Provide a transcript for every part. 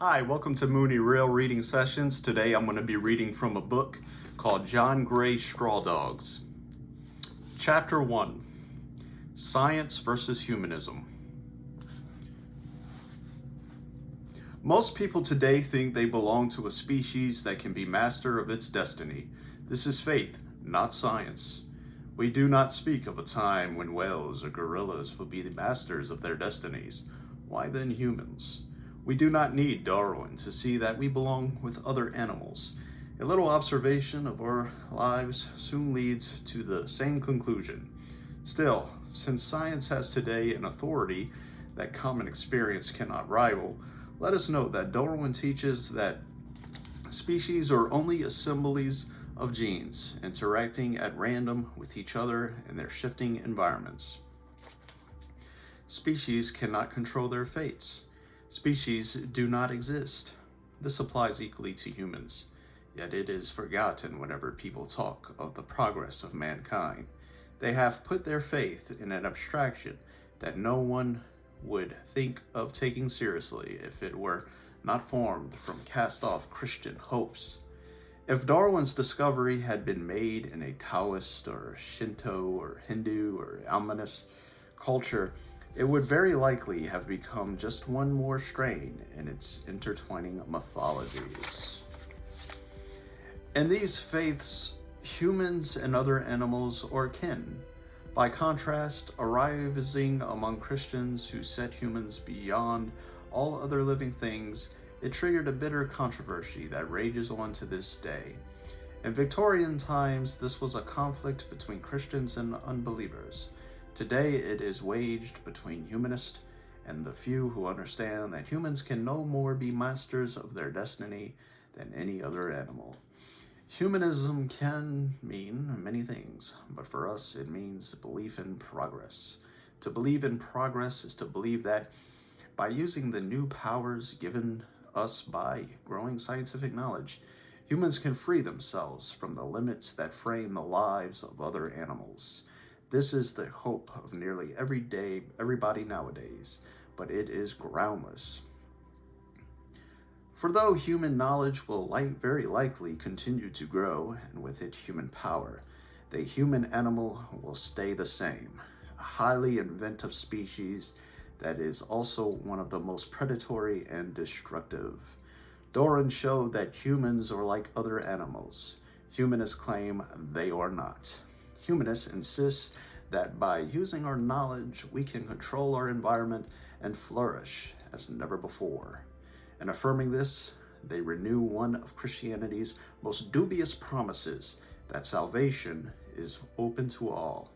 Hi, welcome to Moony Real Reading Sessions. Today I'm going to be reading from a book called John Gray Straw Dogs. Chapter 1, Science versus Humanism. Most people today think they belong to a species that can be master of its destiny. This is faith, not science. We do not speak of a time when whales or gorillas will be the masters of their destinies. Why then humans? We do not need Darwin to see that we belong with other animals. A little observation of our lives soon leads to the same conclusion. Still, since science has today an authority that common experience cannot rival, let us note that Darwin teaches that species are only assemblies of genes interacting at random with each other in their shifting environments. Species cannot control their fates. Species do not exist. This applies equally to humans, yet it is forgotten whenever people talk of the progress of mankind. They have put their faith in an abstraction that no one would think of taking seriously if it were not formed from cast-off Christian hopes. If Darwin's discovery had been made in a Taoist or Shinto or Hindu or Humanist culture, it would very likely have become just one more strain in its intertwining mythologies. In these faiths, humans and other animals are kin. By contrast, arising among Christians who set humans beyond all other living things, it triggered a bitter controversy that rages on to this day. In Victorian times, this was a conflict between Christians and unbelievers. Today, it is waged between humanists and the few who understand that humans can no more be masters of their destiny than any other animal. Humanism can mean many things, but for us, it means belief in progress. To believe in progress is to believe that by using the new powers given us by growing scientific knowledge, humans can free themselves from the limits that frame the lives of other animals. This is the hope of nearly everybody nowadays, but it is groundless. For though human knowledge will very likely continue to grow, and with it human power, the human animal will stay the same, a highly inventive species that is also one of the most predatory and destructive. Darwin showed that humans are like other animals. Humanists claim they are not. Humanists insist that by using our knowledge, we can control our environment and flourish as never before. In affirming this, they renew one of Christianity's most dubious promises, that salvation is open to all.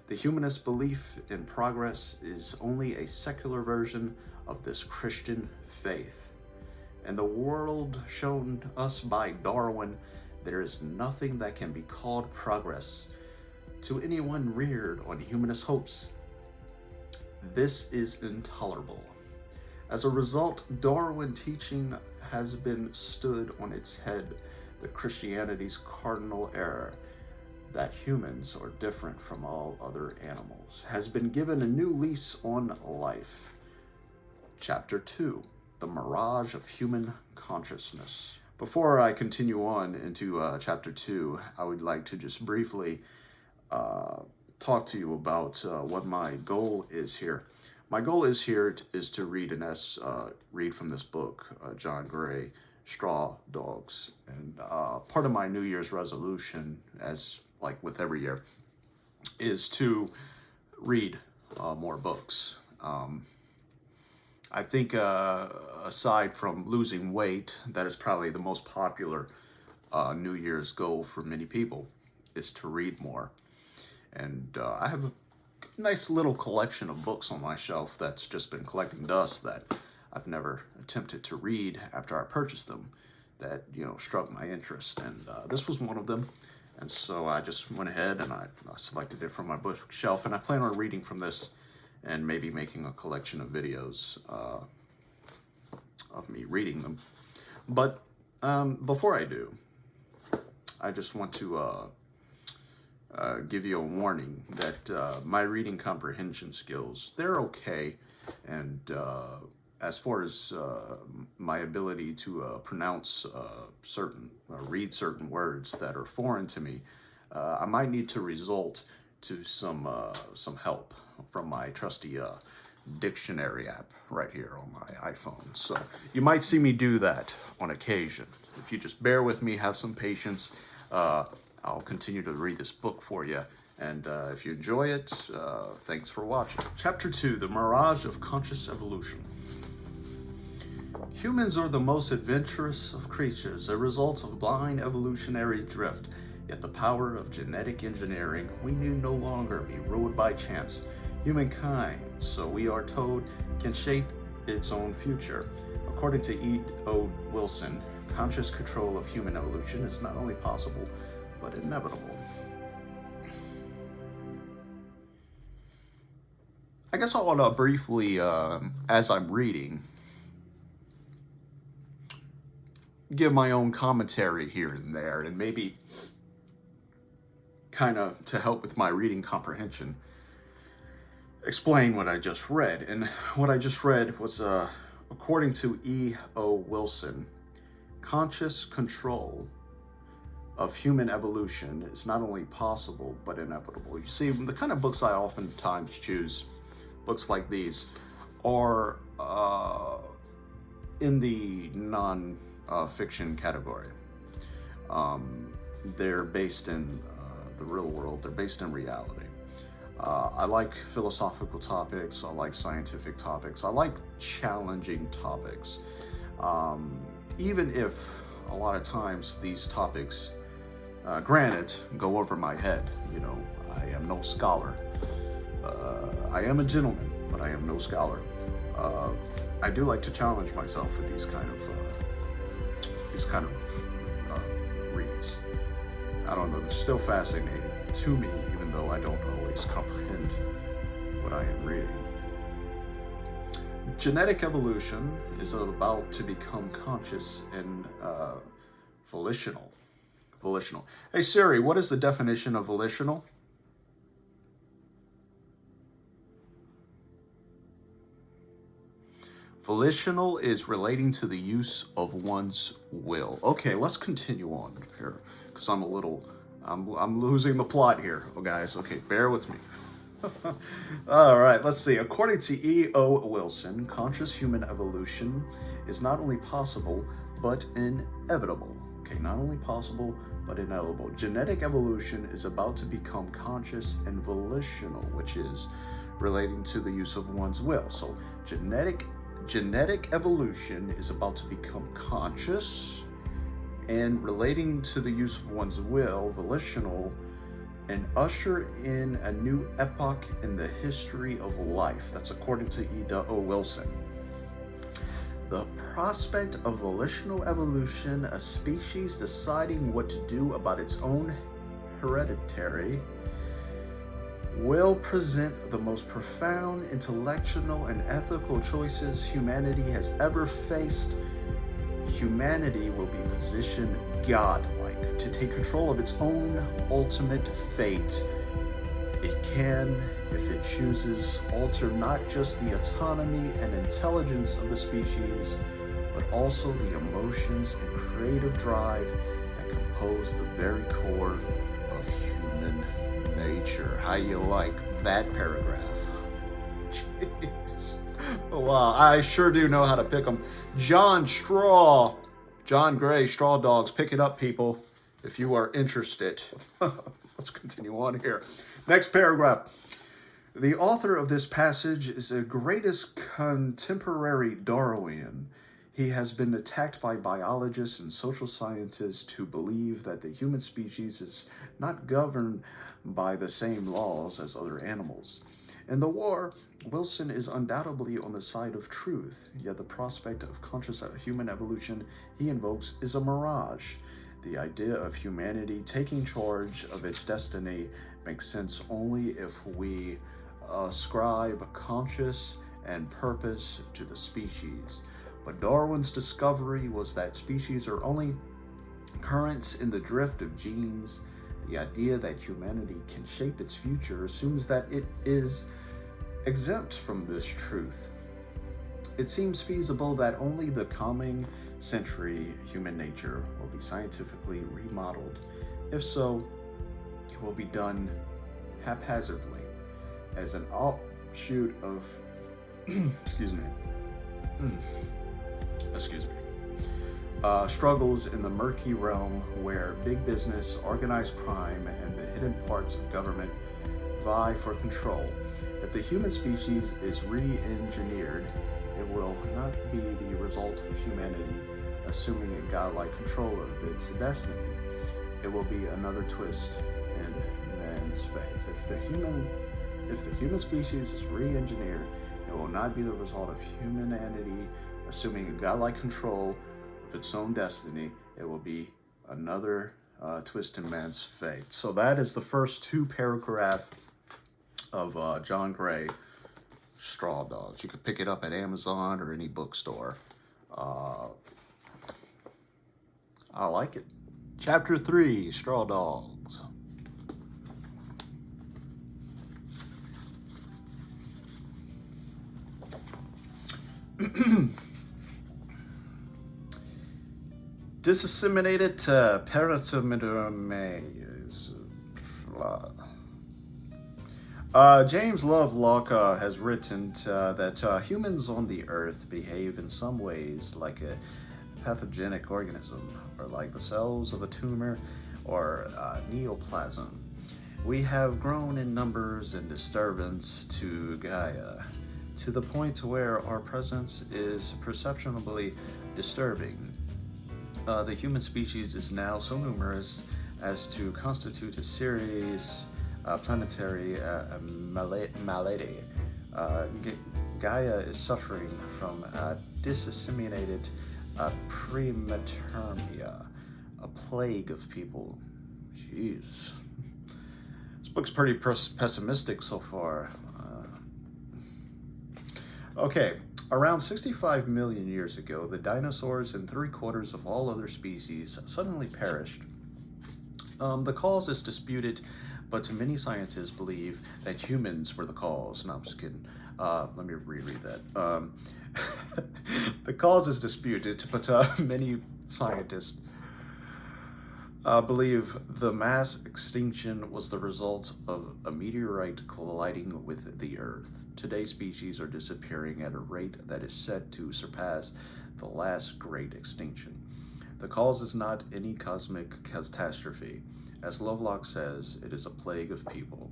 The humanist belief in progress is only a secular version of this Christian faith. In the world shown us by Darwin, there is nothing that can be called progress to anyone reared on humanist hopes. This is intolerable. As a result, Darwin teaching has been stood on its head, the Christianity's cardinal error, that humans are different from all other animals, has been given a new lease on life. Chapter 2, The Mirage of Human Consciousness. Before I continue on into Chapter 2, I would like to just briefly talk to you about what my goal is here. My goal is to read from this book, John Gray, Straw Dogs. And part of my New Year's resolution, as like with every year, is to read more books. I think aside from losing weight, that is probably the most popular New Year's goal for many people, is to read more. And I have a nice little collection of books on my shelf that's just been collecting dust that I've never attempted to read after I purchased them that, struck my interest. And this was one of them. And so I just went ahead and I selected it from my bookshelf, and I plan on reading from this and maybe making a collection of videos of me reading them. But before I do, I just want to give you a warning that my reading comprehension skills, they're okay, and as far as my ability to pronounce read certain words that are foreign to me, I might need to resort to some help from my trusty dictionary app right here on my iPhone. So you might see me do that on occasion. If you just bear with me, have some patience, I'll continue to read this book for you. And if you enjoy it, thanks for watching. Chapter 2, The Mirage of Conscious Evolution. Humans are the most adventurous of creatures, a result of blind evolutionary drift. Yet the power of genetic engineering we knew no longer be ruled by chance. Humankind, so we are told, can shape its own future. According to E.O. Wilson, conscious control of human evolution is not only possible, but inevitable. I guess I want to briefly, as I'm reading, give my own commentary here and there, and maybe kind of to help with my reading comprehension, explain what I just read. And what I just read was, according to E.O. Wilson, conscious control of human evolution is not only possible, but inevitable. You see, the kind of books I oftentimes choose, books like these, are in the non-fiction category. They're based in the real world. They're based in reality. I like philosophical topics. I like scientific topics. I like challenging topics. Even if a lot of times these topics, granted, go over my head. You know, I am no scholar. I am a gentleman, but I am no scholar. I do like to challenge myself with these kind of reads. I don't know, they're still fascinating to me, even though I don't always comprehend what I am reading. Genetic evolution is about to become conscious and volitional. Hey Siri, what is the definition of volitional? Volitional is relating to the use of one's will. Okay, let's continue on here, because I'm losing the plot here, guys. Okay, bear with me. All right, let's see. According to E.O. Wilson, conscious human evolution is not only possible, but inevitable. Okay, not only possible, but inevitable. Genetic evolution is about to become conscious and volitional, which is relating to the use of one's will. So genetic evolution is about to become conscious and relating to the use of one's will, volitional, and usher in a new epoch in the history of life. That's according to E.O. Wilson. The prospect of volitional evolution, a species deciding what to do about its own hereditary, will present the most profound intellectual and ethical choices humanity has ever faced. Humanity will be positioned godlike to take control of its own ultimate fate. It can, if it chooses, alter not just the autonomy and intelligence of the species, but also the emotions and creative drive that compose the very core of human nature. How you like that paragraph? Jeez. Wow, I sure do know how to pick them. John Gray, Straw Dogs, pick it up, people, if you are interested. Let's continue on here. Next paragraph. The author of this passage is the greatest contemporary Darwinian. He has been attacked by biologists and social scientists who believe that the human species is not governed by the same laws as other animals. In the war, Wilson is undoubtedly on the side of truth, yet the prospect of conscious human evolution he invokes is a mirage. The idea of humanity taking charge of its destiny makes sense only if we ascribe conscience and purpose to the species. But Darwin's discovery was that species are only currents in the drift of genes. The idea that humanity can shape its future assumes that it is exempt from this truth. It seems feasible that only the coming century human nature will be scientifically remodeled. If so, it will be done haphazardly as an offshoot of excuse me excuse me struggles in the murky realm where big business, organized crime, and the hidden parts of government vie for control. If the human species is re-engineered, it will not be the result of humanity assuming a godlike control of its destiny. It will be another twist in man's faith. If the human species is re-engineered, it will not be the result of humanity assuming a godlike control of its own destiny. It will be another twist in man's fate. So that is the first two paragraphs of John Gray, Straw Dogs. You could pick it up at Amazon or any bookstore. I like it. Chapter 3, Straw Dogs. Disseminated James Lovelock has written that humans on the earth behave in some ways like a pathogenic organism, or like the cells of a tumor or neoplasm. We have grown in numbers and disturbance to Gaia, to the point where our presence is perceptibly disturbing. The human species is now so numerous as to constitute a serious planetary malady. Gaia is suffering from disseminated prematermia, a plague of people. Jeez. This book's pretty pessimistic so far. Okay, around 65 million years ago, the dinosaurs and 3/4 of all other species suddenly perished. The cause is disputed, but many scientists believe that humans were the cause. No, I'm just kidding. Let me reread that. The cause is disputed, but many scientists believe the mass extinction was the result of a meteorite colliding with the Earth. Today's species are disappearing at a rate that is set to surpass the last great extinction. The cause is not any cosmic catastrophe. As Lovelock says, it is a plague of people.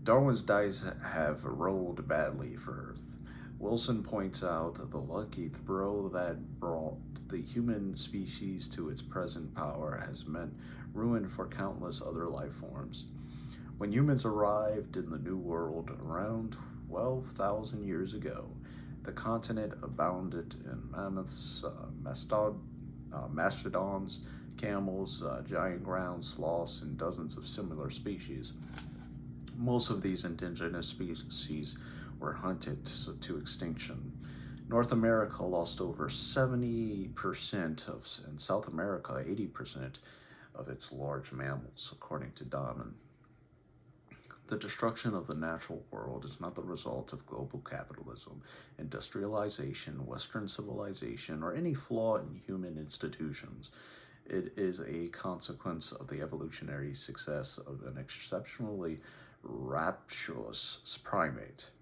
Darwin's dice have rolled badly for Earth. Wilson points out the lucky throw that brought the human species to its present power has meant ruin for countless other life forms. When humans arrived in the New World around 12,000 years ago, the continent abounded in mammoths, mastodons, camels, giant ground sloths, and dozens of similar species. Most of these indigenous species were hunted to extinction. North America lost over 70% and South America 80% of its large mammals, according to Diamond. The destruction of the natural world is not the result of global capitalism, industrialization, Western civilization, or any flaw in human institutions. It is a consequence of the evolutionary success of an exceptionally rapturous primate.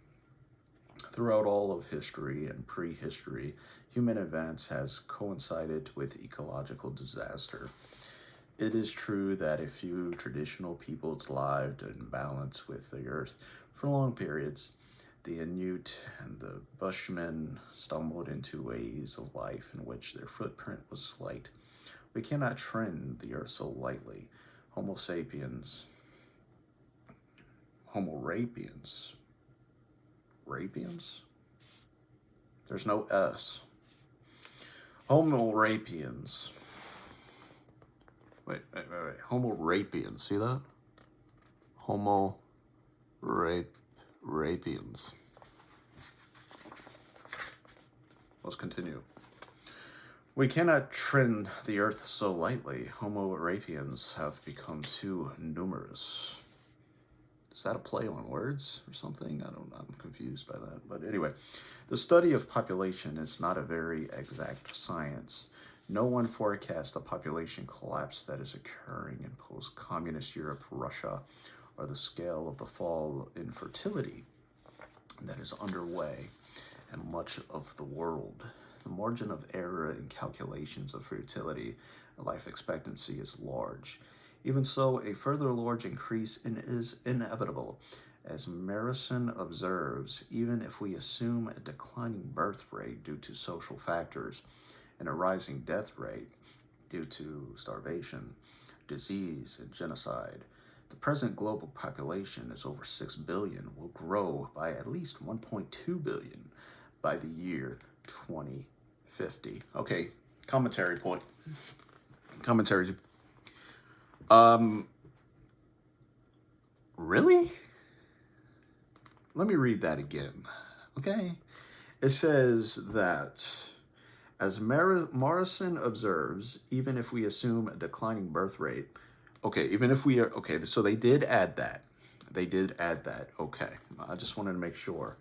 Throughout all of history and prehistory, human advance has coincided with ecological disaster. It is true that a few traditional peoples lived in balance with the earth for long periods. The Inuit and the Bushmen stumbled into ways of life in which their footprint was slight. We cannot trend the earth so lightly. Homo sapiens, Homo rapiens, There's no S. Homo rapiens. Wait. Homo rapiens. See that? Homo rapiens. Let's continue. We cannot trend the earth so lightly. Homo sapiens have become too numerous. Is that a play on words or something? I'm confused by that. But anyway, the study of population is not a very exact science. No one forecasts the population collapse that is occurring in post-communist Europe, Russia, or the scale of the fall in fertility that is underway in much of the world. The margin of error in calculations of fertility and life expectancy is large. Even so, a further large increase is inevitable. As Marison observes, even if we assume a declining birth rate due to social factors and a rising death rate due to starvation, disease, and genocide, the present global population is over 6 billion, will grow by at least 1.2 billion by the year 2050. Okay, commentary point. Commentary. Really? Let me read that again, okay? It says that, as Morrison observes, even if we assume a declining birth rate, okay, even if we are, okay, so they did add that. They did add that, okay. I just wanted to make sure.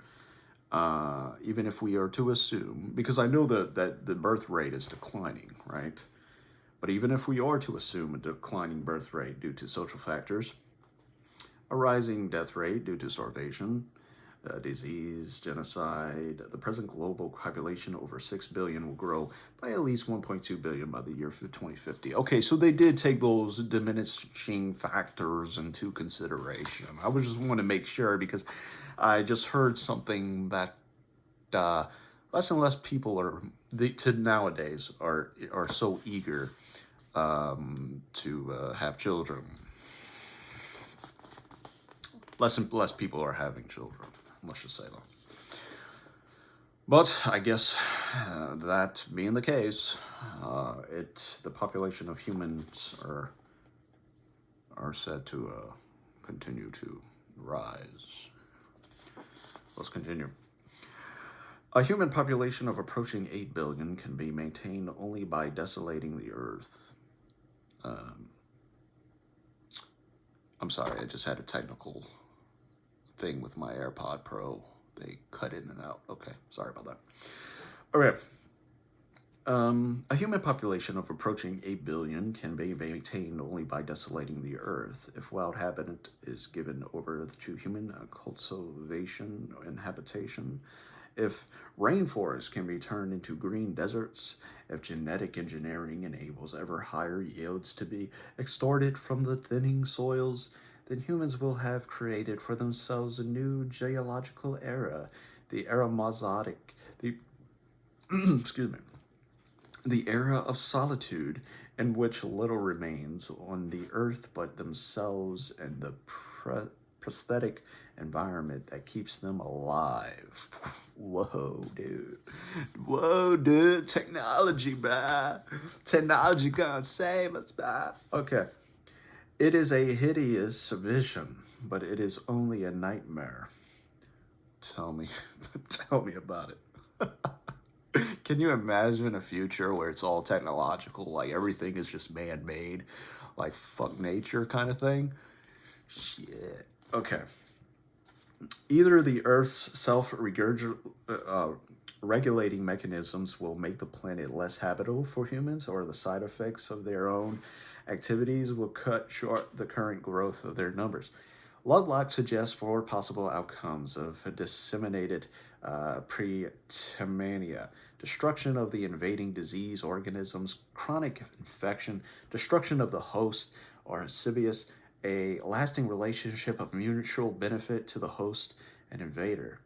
Even if we are to assume, because I know that the birth rate is declining, right? But even if we are to assume a declining birth rate due to social factors, a rising death rate due to starvation, disease, genocide, the present global population over 6 billion will grow by at least 1.2 billion by the year 2050. Okay, so they did take those diminishing factors into consideration. I was just want to make sure, because I just heard something that less and less people nowadays are so eager to have children. Less and less people are having children. Let's just say that. But I guess that being the case, the population of humans are said to continue to rise. Let's continue. A human population of approaching 8 billion can be maintained only by desolating the earth. I'm sorry, I just had a technical thing with my AirPod Pro. They cut in and out. Okay, sorry about that. Okay. A human population of approaching 8 billion can be maintained only by desolating the earth. If wild habitat is given over to human cultivation and habitation, if rainforests can be turned into green deserts, if genetic engineering enables ever higher yields to be extorted from the thinning soils, then humans will have created for themselves a new geological era, the era Mesozoic, excuse me, the era of solitude, in which little remains on the earth but themselves and the prosthetic environment that keeps them alive. Whoa, dude. Whoa, dude. Technology, bruh. Technology gonna save us, bruh. Okay. It is a hideous vision, but it is only a nightmare. Tell me about it. Can you imagine a future where it's all technological, like everything is just man-made, like fuck nature kind of thing? Shit. Okay. Either the Earth's self-regulating mechanisms will make the planet less habitable for humans, or the side effects of their own activities will cut short the current growth of their numbers. Lovelock suggests 4 possible outcomes of a disseminated pretemania: destruction of the invading disease organisms, chronic infection, destruction of the host or amphibious, a lasting relationship of mutual benefit to the host and invader.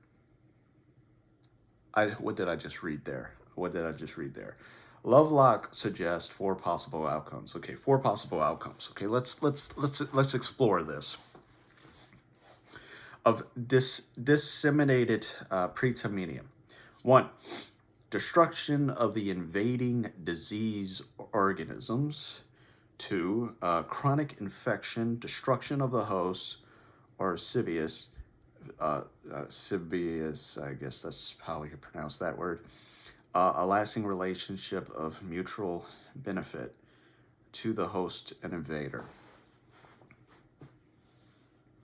What did I just read there? Lovelock suggests 4 possible outcomes. Okay, 4 possible outcomes. Okay, let's explore this. Of disseminated pretemania. 1. Destruction of the invading disease organisms. 2. Chronic infection, destruction of the host, or amphibious, I guess that's how you pronounce that word. A lasting relationship of mutual benefit to the host and invader.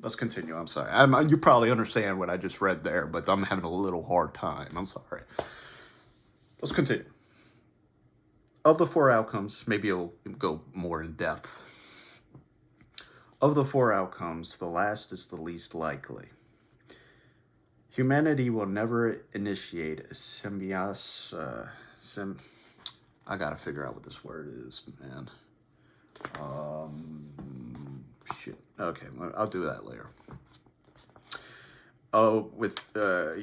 Let's continue. I'm sorry. You probably understand what I just read there, but I'm having a little hard time. I'm sorry. Let's continue. Of the four outcomes, maybe you'll go more in depth. Of the four outcomes, the last is the least likely. Humanity will never initiate a symbiosis. I gotta figure out what this word is, man. Shit. Okay, I'll do that later.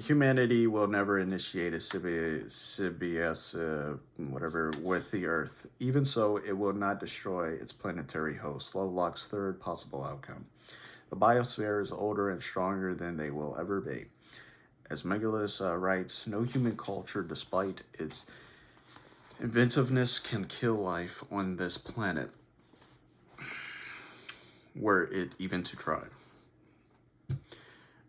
Humanity will never initiate a symbiosis, whatever, with the Earth. Even so, it will not destroy its planetary host. Lovelock's third possible outcome. The biosphere is older and stronger than they will ever be. As Megalus writes, no human culture, despite its inventiveness, can kill life on this planet, were it even to try.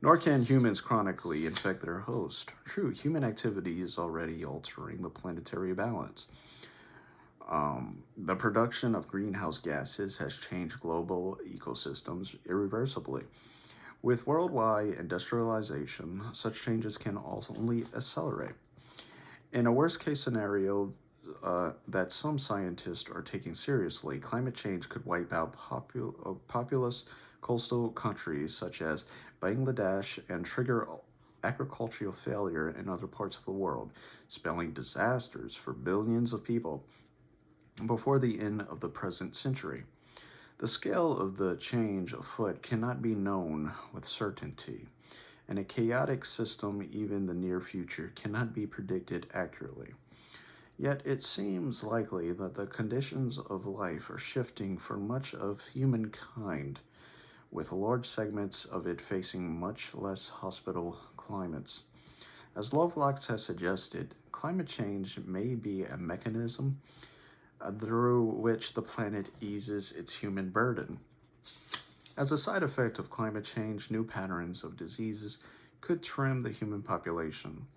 Nor can humans chronically infect their host. True, human activity is already altering the planetary balance. The production of greenhouse gases has changed global ecosystems irreversibly. With worldwide industrialization, such changes can only accelerate. In a worst-case scenario that some scientists are taking seriously, climate change could wipe out populous coastal countries such as Bangladesh and trigger agricultural failure in other parts of the world, spelling disasters for billions of people before the end of the present century. The scale of the change afoot cannot be known with certainty. In a chaotic system, even the near future cannot be predicted accurately. Yet it seems likely that the conditions of life are shifting for much of humankind, with large segments of it facing much less hospitable climates. As Lovelock has suggested, climate change may be a mechanism through which the planet eases its human burden. As a side effect of climate change, new patterns of diseases could trim the human population.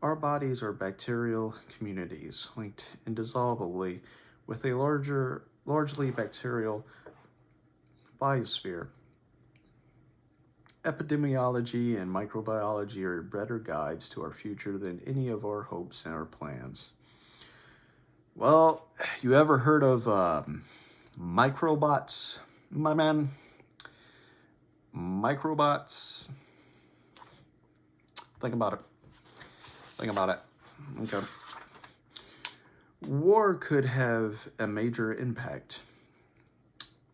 Our bodies are bacterial communities linked indissolubly with a largely bacterial biosphere. Epidemiology and microbiology are better guides to our future than any of our hopes and our plans. Well, you ever heard of microbots, my man? Microbots? Think about it. Okay. War could have a major impact.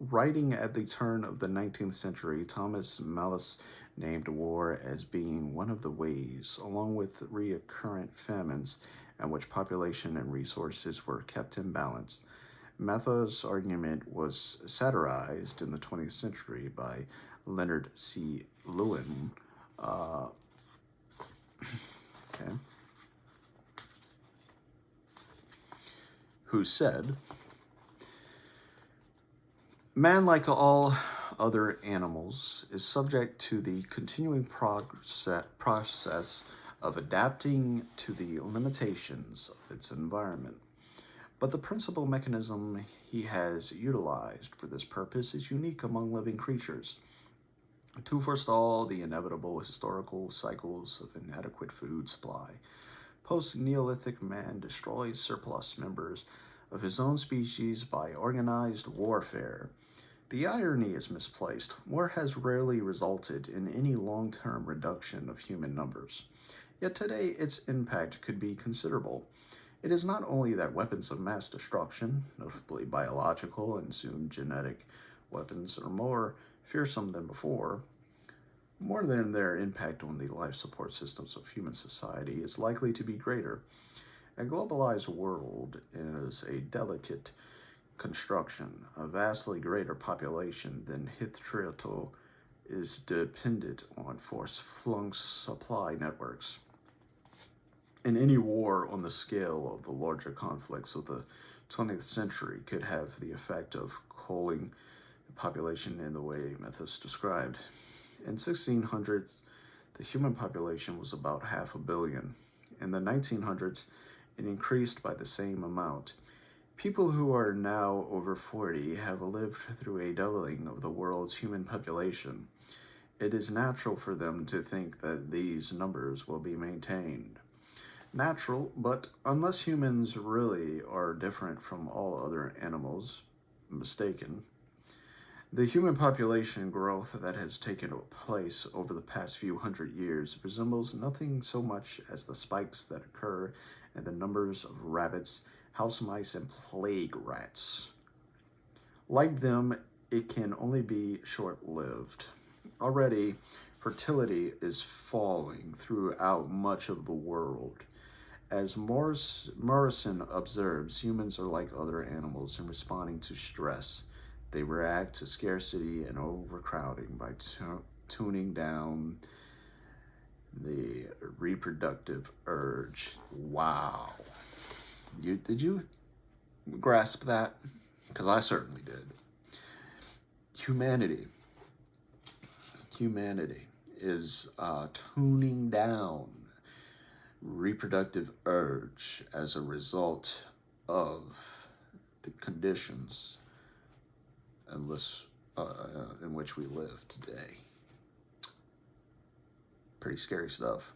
Writing at the turn of the 19th century, Thomas Malthus named war as being one of the ways, along with recurrent famines, in which population and resources were kept in balance. Malthus' argument was satirized in the 20th century by Leonard C. Lewin, who said, "Man, like all other animals, is subject to the continuing process of adapting to the limitations of its environment. But the principal mechanism he has utilized for this purpose is unique among living creatures. To forestall the inevitable historical cycles of inadequate food supply, post-Neolithic man destroys surplus members of his own species by organized warfare. The irony is misplaced. War has rarely resulted in any long-term reduction of human numbers. Yet today its impact could be considerable. It is not only that weapons of mass destruction, notably biological and soon genetic weapons, are more fearsome than before, more than their impact on the life support systems of human society is likely to be greater. A globalized world is a delicate construction. A vastly greater population than hitherto is dependent on force-flung supply networks. And any war on the scale of the larger conflicts of the 20th century could have the effect of culling the population in the way Malthus described. In 1600s, the human population was about 500 million. In the 1900s, it increased by the same amount. People who are now over 40 have lived through a doubling of the world's human population. it is natural for them to think that these numbers will be maintained. Natural, but unless humans really are different from all other animals, mistaken. The human population growth that has taken place over the past few hundred years resembles nothing so much as the spikes that occur in the numbers of rabbits, house mice, and plague rats. Like them, it can only be short-lived. Already, fertility is falling throughout much of the world. As Morrison observes, humans are like other animals in responding to stress. They react to scarcity and overcrowding by tuning down the reproductive urge. Wow. Did you grasp that? Because I certainly did. Humanity is tuning down reproductive urge as a result of the conditions in which we live today. Pretty scary stuff.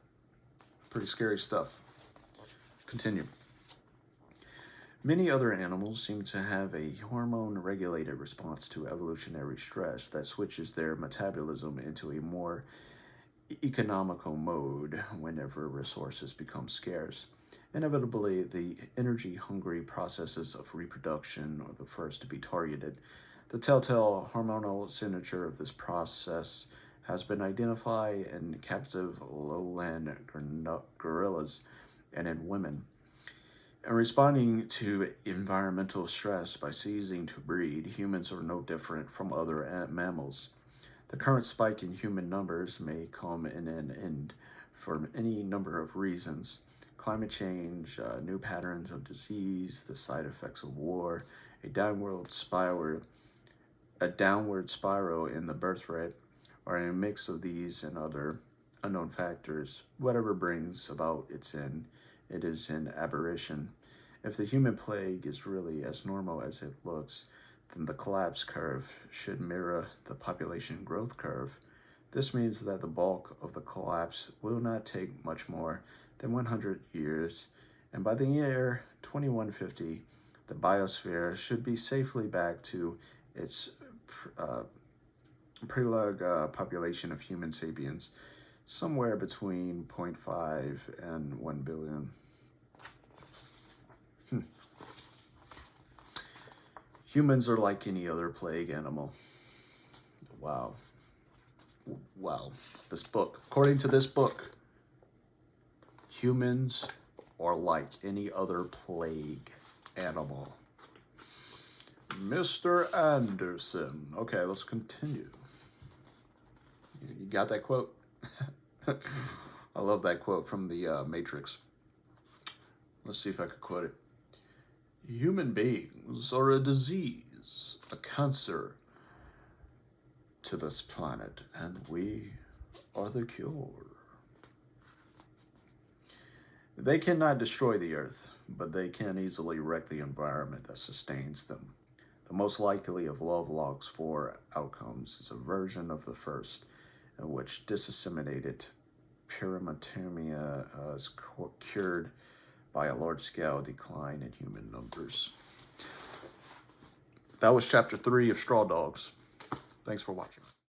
Continue. Many other animals seem to have a hormone-regulated response to evolutionary stress that switches their metabolism into a more economical mode whenever resources become scarce. Inevitably, the energy-hungry processes of reproduction are the first to be targeted. The telltale hormonal signature of this process has been identified in captive lowland gorillas and in women. In responding to environmental stress by ceasing to breed, humans are no different from other mammals. The current spike in human numbers may come in an end for any number of reasons. Climate change, new patterns of disease, the side effects of war, a downward spiral in the birth rate, or a mix of these and other unknown factors. Whatever brings about its end, it is an aberration. If the human plague is really as normal as it looks, then the collapse curve should mirror the population growth curve. This means that the bulk of the collapse will not take much more than 100 years, and by the year 2150, the biosphere should be safely back to its prelag population of Homo sapiens, somewhere between 0.5 and 1 billion. Humans are like any other plague animal. Wow. This book, according to this book, humans are like any other plague animal. Mr. Anderson. Okay, let's continue. You got that quote? I love that quote from the Matrix. Let's see if I could quote it. Human beings are a disease, a cancer to this planet, and we are the cure. They cannot destroy the earth, but they can easily wreck the environment that sustains them. The most likely of Lovelock's 4 outcomes is a version of the first, in which disseminated pyramidemia is cured by a large-scale decline in human numbers. That was chapter 3 of Straw Dogs. Thanks for watching.